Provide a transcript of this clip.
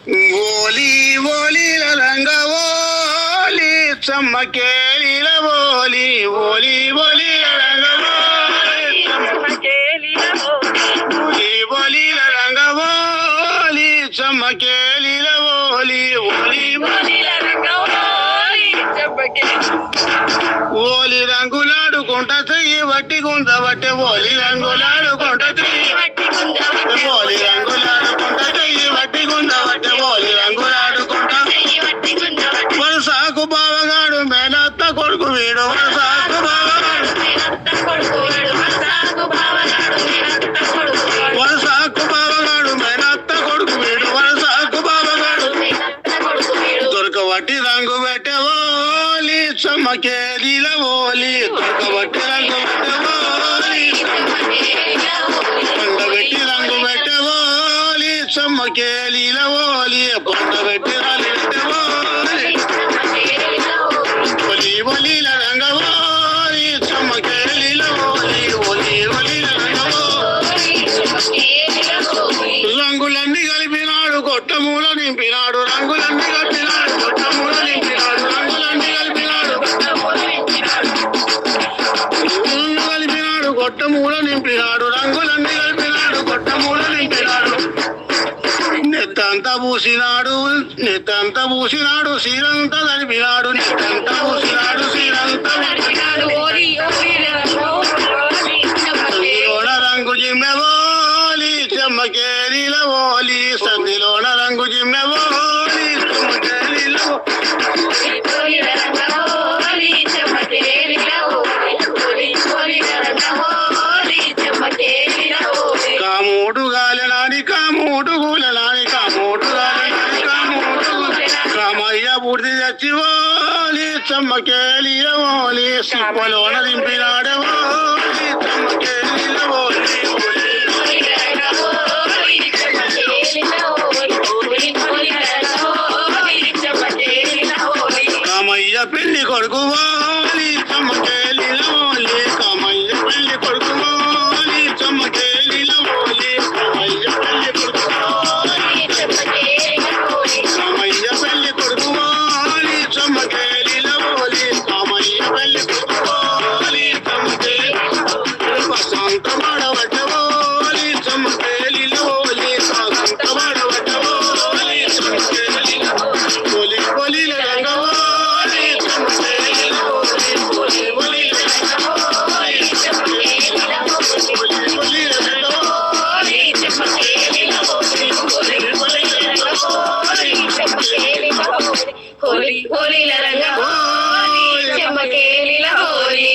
ఓలి ఓలిల రంగ ఓలి చమ్మకేలిల ఓలి ఓలి ఓలిల రంగ ఓలి ఓలిల రంగ ఓలి చమ్మకేలిల ఓలి ఓలి ఓలి రంగులాడుకుంట చెయ్యి వట్టి గుంజ వట్టె ఓలి రంగులాడుకుంట చెయ్యి ఓలి రంగులాడుకుంట చెయ్యి వట్టి గుంజ వట్టె ఓలి రంగులాడుకుంటా వరసాకు బావగాడు మేనత్త కొడుకు వీడు వరసాకు బావగాడు వరసాకు బావగాడు మేనత్త కొడుకు వీడు వరసాకు బావగాడు దొరకవట్టి రంగు పెట్టే ఓలి చమ్మకేలిల ఓలి దొరకవట్టి రంగు పెట్టే ఓలి పండబెట్టి రంగు పెట్టే ఓలి చమ్మకేలిల ఓలి పండబెట్టి రంగు పెట్టే ఓలి ఒలిల రంగ ఓలి చమ్మకేలిల ఓలి ఒలి ఒలిల రంగ రంగులన్నీ కలిపినాడు కొట్టమూల నింపినాడు రంగులన్నీ కలిపినాడు కొట్టమూల నింపినాడు రంగులన్నీ కలిపినాడు కలిపినాడు కొట్టమూల నింపినాడు రంగులన్నీ కలిపినాడు కొట్టమూల నింపినాడు నెత్తంతా పూసినాడు నెత్తంతా పూసినాడు సీరంతా కలిపినాడు నెత్తంతా పూసినాడు సీరంతా సందిలోన రంగు జిమ్మె ఓలి చెమ్మకేలిల ఓలి సందిలోన రంగు జిమ్మె ఓలి చెమ్మకేలిల కామూడు గాలనాని కామూడు గూలనాని కామూడు గాలనాని కామూడు కామయ్య పూర్తి తెచ్చి ఓలి చెమ్మకేలిల ఓలి సిప్పలోన దింపినాడే ఓలి చెమ్మకేలిల ఓలి కామయ్య పెళ్లి కొడుకు ఓలి చెమ్మకేలిల ఓలి కామయ్య పెళ్లి కొడుకు ఓలి చెమ్మకేలిల ఓలి కామయ్య పెళ్లి కొడుకు కామయ్య పెళ్లి కొడుకు ఓలి చెమ్మకేలిల ఓలి కామయ్య పెళ్లి కొడుకు ఓలి చెమ్మకేలి వసంత మాడవట ఓలి చెమ్మకేలిల ఓలి వసంత మాడవట ఓలి చెమ్మకేలిల ఓలి ఓలిల రంగ ఓలి చెమ్మకేలిల ఓలి ఓలి ఓలిల రంగ ఓలి చెమ్మకేలిల ఓలి ఓలిల రంగ ఓలి చెమ్మకేలిల ఓలి ఓలి ఓలిల రంగ ఓలి చెమ్మకేలిల హోలీ హోలీల రంగ హోలీ చెమ్మకేలిల హోలీ